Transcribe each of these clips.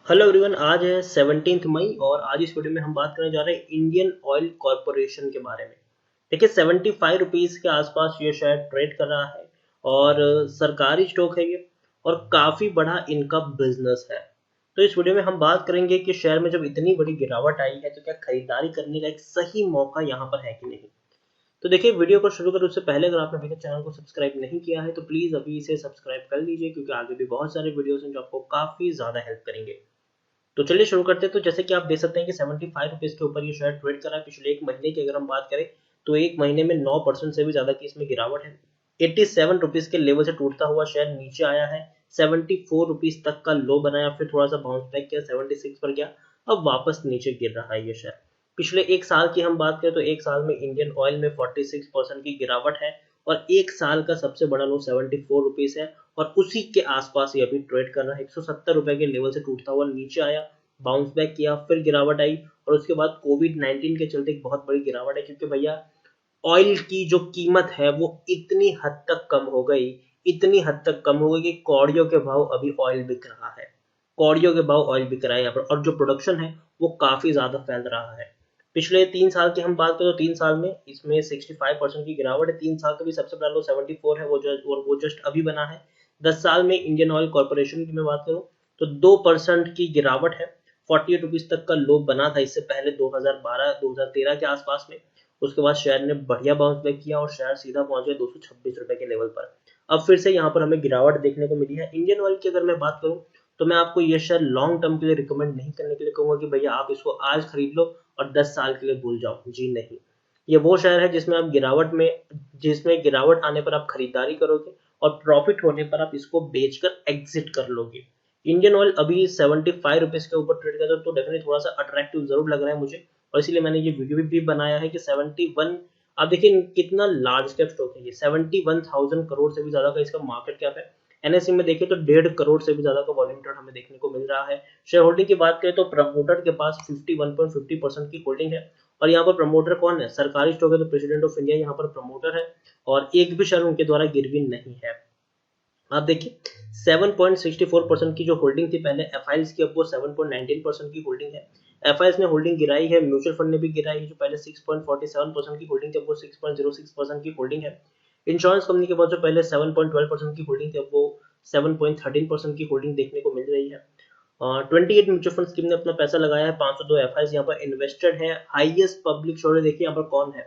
Hello everyone, आज है 17 मई और आज इस वीडियो में हम बात करने जा रहे हैं इंडियन ऑयल कॉरपोरेशन के बारे में। देखिए 75 रुपीज़ के आसपास ये शेयर ट्रेड कर रहा है और सरकारी स्टॉक है ये और काफ़ी बड़ा इनका बिजनेस है। तो इस वीडियो में हम बात करेंगे कि शेयर में जब इतनी बड़ी गिरावट आई है तो क्या खरीदारी करने का एक सही मौका यहाँ पर है कि नहीं। तो देखिए वीडियो को शुरू करें उससे पहले अगर आपने अभी तक चैनल को सब्सक्राइब नहीं किया है तो प्लीज़ अभी इसे सब्सक्राइब कर लीजिए, क्योंकि आगे भी बहुत सारे वीडियोस हैं जो आपको काफ़ी ज़्यादा हेल्प करेंगे। तो चलिए शुरू करते हैं। तो जैसे कि आप देख सकते हैं कि 75 रुपीज़ के ऊपर ये शेयर ट्रेड कर रहा है। पिछले एक महीने की अगर हम बात करें तो एक महीने में 9% से भी ज़्यादा की इसमें गिरावट है। 87 रुपीज़ के लेवल से टूटता हुआ शेयर नीचे आया है। 74 रुपीज़ तक का लो बनाया, फिर थोड़ा सा बाउंस बैक किया, 76 पर गया, अब वापस नीचे गिर रहा है ये शेयर। पिछले एक साल की हम बात करें तो एक साल में इंडियन ऑयल में 46% की गिरावट है और एक साल का सबसे बड़ा लो 74 रुपीज़ है और उसी के आसपास ये अभी ट्रेड कर रहा है। 170 रुपए के लेवल से टूटता हुआ नीचे आया, बाउंस बैक किया, फिर गिरावट आई और उसके बाद कोविड-19 के चलते एक बहुत बड़ी गिरावट है, क्योंकि भैया ऑयल की जो कीमत है वो इतनी हद तक कम हो गई, इतनी हद तक कम हो गई कि कौड़ियों के भाव अभी ऑयल बिक रहा है। कौड़ियों के भाव ऑयल बिक रहा है यहाँ पर, और जो प्रोडक्शन है वो काफी ज्यादा फैल रहा है। पिछले 3 साल की हम बात करें तो 3 साल में इसमें 65% की गिरावट है। 3 साल का भी सबसे बड़ा लो 74 है, वो जस्ट अभी बना है। 10 साल में इंडियन ऑयल कॉर्पोरेशन की मैं बात करूँ तो 2% की गिरावट है। 48 रुपीज तक का लो बना था इससे पहले 2012-2013 के आसपास में। उसके बाद शेयर ने बढ़िया बाउंस बैक किया और शेयर सीधा पहुंच गया 226 रुपए के लेवल पर। अब फिर से यहाँ पर हमें गिरावट देखने को मिली है। इंडियन ऑयल की अगर मैं बात करूँ तो मैं आपको ये शेयर लॉन्ग टर्म के लिए रिकमेंड नहीं करने के लिए कहूंगा कि भैया आप इसको आज खरीद लो और 10 साल के लिए भूल जाओ। जी नहीं, ये वो शेयर है जिसमें गिरावट आने पर आप खरीदारी करोगे और प्रॉफिट होने पर आप इसको बेचकर एग्जिट कर लोगे। इंडियन ऑयल अभी 75 रुपीज के ऊपर ट्रेड कर रहा है तो डेफिनेटली थोड़ा सा अट्रैक्टिव जरूर लग रहा है मुझे, और इसीलिए मैंने ये वीडियो भी बनाया है कि 71, आप देखिए कितना लार्ज कैप स्टॉक है ये। 71,000 करोड़ से भी ज्यादा का इसका मार्केट कैप है। एनएससी में देखिए तो 1.5 करोड़ से भी ज्यादा का वॉल्यूम ट्रेड हमें देखने को मिल रहा है। शेयर होल्डिंग की बात करें तो प्रमोटर के पास 51.50% की होल्डिंग है। और यहाँ पर प्रमोटर कौन है? सरकारी स्टॉक है तो प्रेसिडेंट ऑफ इंडिया यहाँ पर प्रमोटर है और एक भी शेयर उनके द्वारा गिरवी नहीं है। आप देखिए 7.64% की जो होल्डिंग थी पहले एफ की, अब वो 7.19% की होल्डिंग है। एफ ने होल्डिंग गिराई है, म्यूचुअल फंड ने भी गिराई है। जो पहले 6.47% की होल्डिंग थी अब वो 6.06% की होल्डिंग है। इंश्योरेंस कंपनी के पास जो पहले 7.12% की होल्डिंग थी अब वो 7.13% की होल्डिंग देखने को मिल रही है। 28 म्यूचुअल फंड स्कीम ने अपना पैसा लगाया है। 502 एफ यहाँ पर इन्वेस्टेड है। हाईएस्ट पब्लिक शेयर देखिए यहाँ पर कौन है?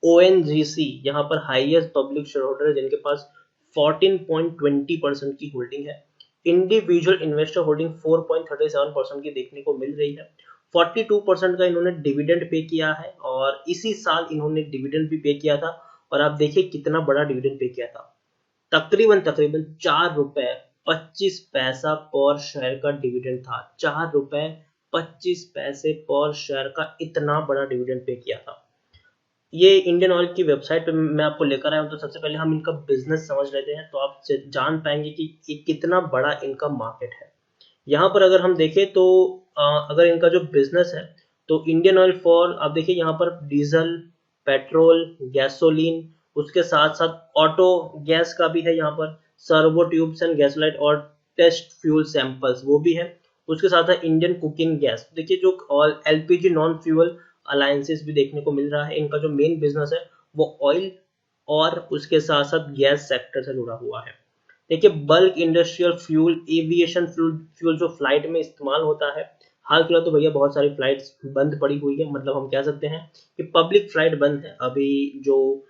ओएनजीसी यहाँ पर हाईएस्ट पब्लिक शेयर होल्डर है जिनके पास 14.20% की होल्डिंग है। इंडिविजुअल इन्वेस्टर होल्डिंग 4.37% की देखने को मिल रही है। 42% का इन्होंने डिविडेंड पे किया है और इसी साल इन्होंने डिविडेंड भी पे किया था। और आप देखिए कितना बड़ा डिविडेंड पे किया था, तकरीबन तकरीबन 4 रुपए 25 पैसा पर शेयर का डिविडेंड था। 4 रुपए 25 पैसे पर शेयर का इतना बड़ा डिविडेंड पे किया था। ये इंडियन ऑयल की वेबसाइट पे मैं आपको लेकर आया हूँ। तो सबसे पहले हम इनका बिजनेस समझ लेते हैं तो आप जान पाएंगे कि ये कितना बड़ा इनका मार्केट है। यहाँ पर अगर हम देखें तो अगर इनका जो बिजनेस है तो इंडियन ऑयल फॉर, आप देखिए यहाँ पर डीजल, पेट्रोल, गैसोलीन, उसके साथ साथ ऑटो गैस का भी है यहाँ पर, सर्वो ट्यूब्स एंड गैसोलाइट और टेस्ट फ्यूल सैंपल्स वो भी है। उसके साथ है इंडियन कुकिंग गैस। देखिए जो एलपीजी नॉन फ्यूल अलायंसेस भी देखने को मिल रहा है। इनका जो मेन बिजनेस है वो ऑयल और उसके साथ साथ गैस सेक्टर से जुड़ा हुआ है। देखिए bulk industrial fuel, aviation fuel जो फ्लाइट में इस्तेमाल होता है। हाल फिलहाल तो भैया बहुत सारी फ्लाइट्स बंद पड़ी हुई है, मतलब हम कह सकते हैं कि पब्लिक फ्लाइट बंद है। अभी जो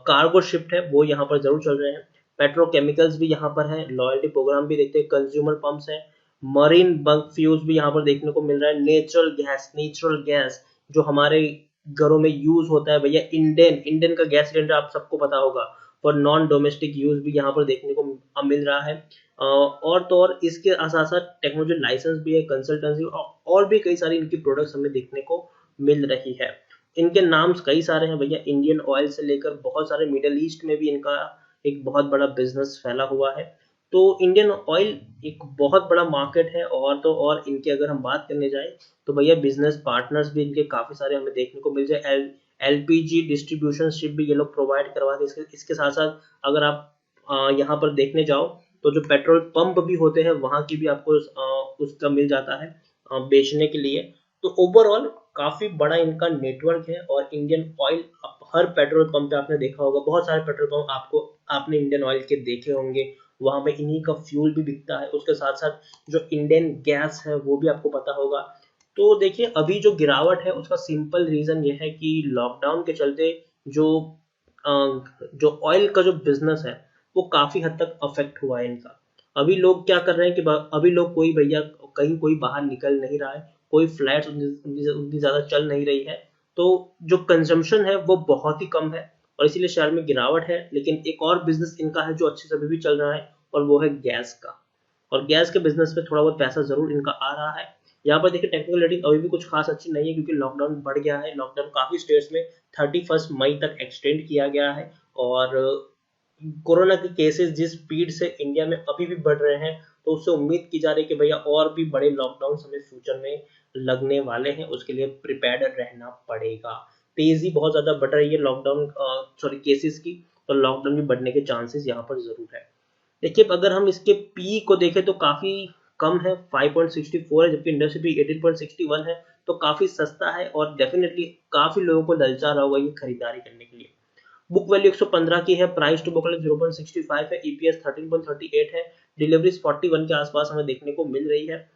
कार्गो शिफ्ट है वो यहाँ पर जरूर चल रहे हैं। पेट्रोकेमिकल्स भी यहाँ पर है, लॉयल्टी प्रोग्राम भी देखते हैं, कंज्यूमर पंप्स है, मरीन बल्क फ्यूल्स भी यहाँ पर देखने को मिल रहा है। नेचुरल गैस जो हमारे घरों में यूज होता है भैया, इंडेन इंडेन का गैस सिलेंडर आप सबको पता होगा, फॉर नॉन डोमेस्टिक यूज भी यहाँ पर देखने को मिल रहा है। और तो और इसके साथ साथ टेक्नोलॉजी लाइसेंस भी है, कंसल्टेंसी और भी कई सारी इनकी प्रोडक्ट्स हमें देखने को मिल रही है। इनके नाम कई सारे हैं भैया, इंडियन ऑयल से लेकर बहुत सारे, मिडल ईस्ट में भी इनका एक बहुत बड़ा बिजनेस फैला हुआ है। तो इंडियन ऑयल एक बहुत बड़ा मार्केट है। और तो और इनकी अगर हम बात करने जाए तो भैया बिजनेस पार्टनर्स भी इनके काफी सारे हमें देखने को मिल जाए। एलपीजी डिस्ट्रीब्यूशन शिप भी ये लोग प्रोवाइड करवाते हैं। इसके साथ साथ अगर आप यहाँ पर देखने जाओ तो जो पेट्रोल पंप भी होते हैं वहां की भी आपको उसका मिल जाता है बेचने के लिए। तो ओवरऑल काफी बड़ा इनका नेटवर्क है। और इंडियन ऑयल हर पेट्रोल पंप पे आपने देखा होगा, बहुत सारे पेट्रोल पंप आपने इंडियन ऑयल के देखे होंगे, वहां पे इन्हीं का फ्यूल भी बिकता है। उसके साथ साथ जो इंडियन गैस है वो भी आपको पता होगा। तो देखिए अभी जो गिरावट है उसका सिंपल रीजन ये है कि लॉकडाउन के चलते जो अ, जो ऑयल का जो बिजनेस है वो काफी हद तक अफेक्ट हुआ है इनका। अभी लोग क्या कर रहे हैं कि अभी लोग कोई भैया कहीं कोई बाहर निकल नहीं रहा है, कोई फ्लैट उतनी ज्यादा चल नहीं रही है, तो जो कंजम्पशन है वो बहुत ही कम है और इसीलिए शहर में गिरावट है। लेकिन एक और बिजनेस इनका है जो अच्छे से अभी भी चल रहा है और वो है गैस का। और गैस के बिजनेस पे थोड़ा बहुत पैसा जरूर इनका आ रहा है। यहाँ पर देखिए टेक्निकल रेटिंग अभी भी कुछ खास अच्छी नहीं है क्योंकि लॉकडाउन बढ़ गया है। लॉकडाउन काफी स्टेट्स में 31 मई तक एक्सटेंड किया गया है। और कोरोना के केसेस जिस स्पीड से इंडिया में अभी भी बढ़ रहे हैं, तो उससे उम्मीद की जा रही है कि भैया और भी बड़े लॉकडाउन हमें फ्यूचर में लगने वाले हैं, उसके लिए प्रिपेयर्ड रहना पड़ेगा। तेजी बहुत ज्यादा बढ़ रही है लॉकडाउन केसेस की, तो लॉकडाउन भी बढ़ने के चांसेस यहाँ पर जरूर है। देखिए अगर हम इसके पी को देखें तो काफी कम है, 5.64 है, जबकि इंडस्ट्री पी 18.61 है। तो काफी सस्ता है और डेफिनेटली काफी लोगों को ललचा रहा होगा ये खरीदारी करने के लिए। बुक वैल्यू 115 की है, प्राइस टू बुक वैल्यू 0.65 है, ईपीएस 13.38 है, डिलीवरीज 41 के आसपास हमें देखने को मिल रही है।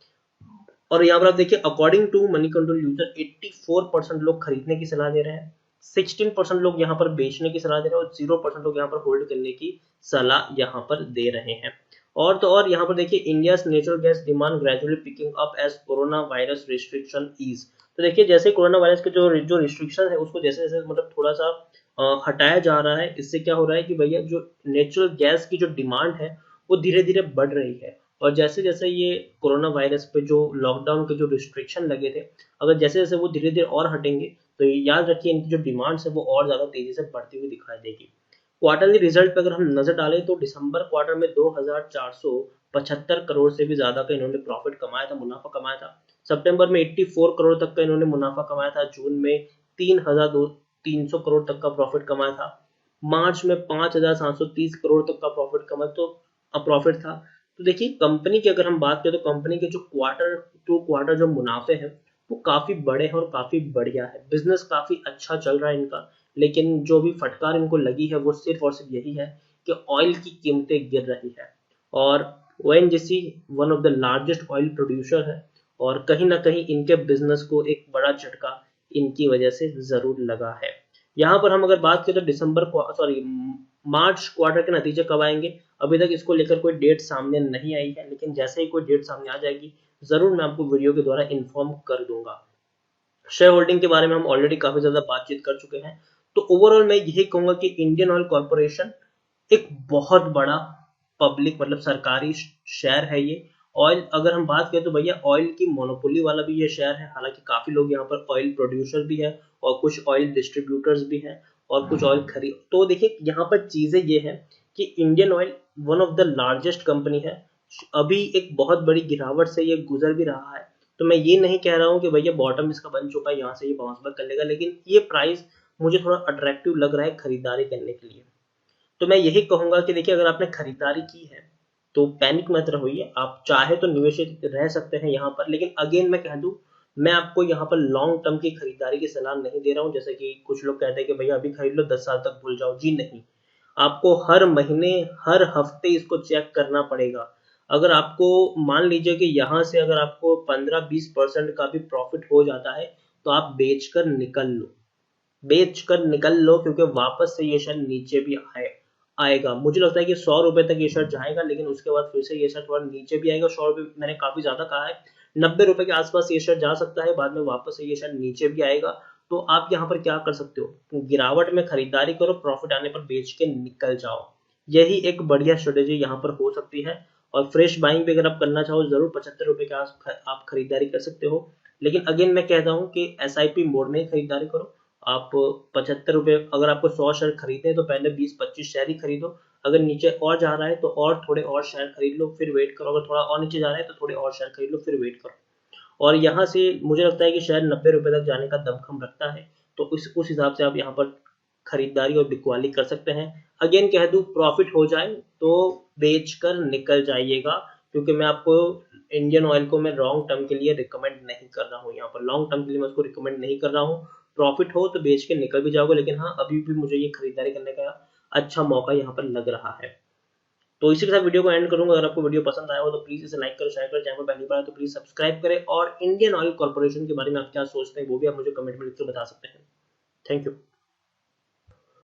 और यहाँ पर आप देखिए according to Moneycontrol user 84% लोग खरीदने की सलाह दे रहे हैं, 16% लोग यहाँ पर बेचने की सलाह दे रहे हैं और 0% लोग यहाँ पर होल्ड करने की सलाह यहाँ पर दे रहे हैं। और तो और यहाँ पर देखिए India natural gas demand gradually picking up as corona virus restriction ease. तो देखिए जैसे कोरोना वायरस के जो रिस्ट्रिक्शन है उसको जैसे जैसे मतलब थोड़ा सा हटाया जा रहा है, इससे क्या हो रहा है कि भैया जो नेचुरल गैस की जो डिमांड है वो धीरे धीरे बढ़ रही है। और जैसे जैसे ये कोरोना वायरस पे जो लॉकडाउन के जो रिस्ट्रिक्शन लगे थे, अगर जैसे जैसे वो धीरे धीरे और हटेंगे तो याद रखिए इनकी जो डिमांड्स है वो और ज्यादा तेजी से बढ़ती हुई दिखाई देगी। क्वार्टरली रिजल्ट पे अगर हम नजर डालें तो दिसंबर क्वार्टर में 2475 करोड़ से भी ज्यादा का इन्होंने प्रॉफिट कमाया था, मुनाफा कमाया था। सितंबर में 84 करोड़ तक का इन्होंने मुनाफा कमाया था। जून में 3,300 करोड़ तक का प्रॉफिट कमाया था। मार्च में 5,730 करोड़ तक का प्रॉफिट कमाया तो प्रॉफिट था। तो देखिए कंपनी की अगर हम बात करें तो कंपनी के जो क्वार्टर टू क्वार्टर जो मुनाफे हैं वो काफी बड़े हैं और काफी बढ़िया है, बिजनेस काफी अच्छा चल रहा है इनका। लेकिन जो भी फटकार इनको लगी है वो सिर्फ और सिर्फ यही है कि ऑयल की कीमतें गिर रही है। और ONGC one of the largest oil producer है और कहीं ना कहीं इनके बिजनेस को एक बड़ा झटका इनकी वजह से जरूर लगा है। यहाँ पर हम अगर बात करें तो मार्च क्वार्टर के नतीजे कब आएंगे, अभी तक इसको लेकर कोई डेट सामने नहीं आई है, लेकिन जैसे ही कोई डेट सामने आ जाएगी जरूर मैं आपको वीडियो के द्वारा इन्फॉर्म कर दूंगा। शेयर होल्डिंग के बारे में हम ऑलरेडी काफी ज्यादा बातचीत कर चुके हैं। तो ओवरऑल मैं यही कहूंगा कि इंडियन ऑयल कॉर्पोरेशन एक बहुत बड़ा पब्लिक मतलब सरकारी शेयर है ये। ऑयल अगर हम बात करें तो भैया ऑयल की मोनोपोली वाला भी ये शेयर है, हालांकि काफी लोग यहाँ पर ऑयल प्रोड्यूसर भी है और कुछ ऑयल डिस्ट्रीब्यूटर्स भी हैं और कुछ ऑयल खरीद। तो देखिए यहाँ पर चीजें ये है कि Indian oil one of the largest company है, अभी एक बहुत बड़ी गिरावट से ये गुजर भी रहा है। तो मैं ये नहीं कह रहा हूँ कि भैया बॉटम इसका बन चुका है, यहाँ से ये बाउंस बैक कर लेगा, लेकिन ये प्राइस मुझे थोड़ा अट्रैक्टिव लग रहा है खरीदारी करने के लिए। तो मैं यही कहूंगा कि देखिए अगर आपने खरीदारी की है तो पैनिक मत रहिए, आप चाहे तो निवेशित रह सकते हैं यहाँ पर। लेकिन अगेन मैं कह दूं, मैं आपको यहाँ पर लॉन्ग टर्म की खरीदारी की सलाह नहीं दे रहा हूँ। जैसे कि कुछ लोग कहते हैं कि भैया अभी खरीद लो 10 साल तक भूल जाओ, जी नहीं। आपको हर महीने हर हफ्ते इसको चेक करना पड़ेगा। अगर आपको मान लीजिए कि यहाँ से अगर आपको 15-20% का भी प्रॉफिट हो जाता है तो आप बेच कर निकल लो, क्योंकि वापस से ये शेयर नीचे भी आएगा। मुझे लगता है कि 100 रुपए तक ये शेयर जाएगा, लेकिन उसके बाद फिर से ये शेयर थोड़ा नीचे भी आएगा। 100 रुपए मैंने काफी ज्यादा कहा है, 90 रुपए के आसपास ये शेयर जा सकता है, बाद में वापस से ये शेयर नीचे भी आएगा। तो आप यहाँ पर क्या कर सकते हो, गिरावट में खरीदारी करो, प्रॉफिट आने पर बेच के निकल जाओ। यही एक बढ़िया स्ट्रेटेजी यहाँ पर हो सकती है। और फ्रेश बाइंग भी अगर आप करना चाहो जरूर 75 रुपए के आस आप खरीदारी कर सकते हो। लेकिन अगेन मैं कहता हूँ कि SIP मोड में ही खरीदारी करो। आप 75 रुपए अगर आपको 100 शेयर खरीदे तो पहले 20-25 शेयर ही खरीदो। अगर नीचे और जा रहा है तो और थोड़े और शेयर खरीद लो, फिर वेट करो। अगर थोड़ा और नीचे जा रहा है तो थोड़े और शेयर खरीद लो, फिर वेट करो। और यहाँ से मुझे लगता है कि शायद 90 रुपए तक जाने का दमखम रखता है, तो उस हिसाब से आप यहाँ पर खरीदारी और बिकवाली कर सकते हैं। अगेन कह दूं, प्रॉफिट हो जाए तो बेच कर निकल जाइएगा, क्योंकि मैं आपको इंडियन ऑयल को मैं लॉन्ग टर्म के लिए रिकमेंड नहीं कर रहा हूँ। यहाँ पर लॉन्ग टर्म के लिए मैं उसको रिकमेंड नहीं कर रहा हूँ। प्रॉफिट हो तो बेच के निकल भी जाओगे, लेकिन हाँ अभी भी मुझे ये खरीदारी करने का अच्छा मौका यहाँ पर लग रहा है। तो इसी के साथ वीडियो को एंड करूंगा। अगर आपको वीडियो पसंद आया हो तो प्लीज इसे लाइक करें, शेयर करें, चैनल पर पहली बार तो प्लीज सब्सक्राइब करें, और इंडियन ऑयल कॉर्पोरेशन के बारे में आप क्या सोचते हैं वो भी आप मुझे कमेंट में लिख कर बता सकते हैं। Thank you.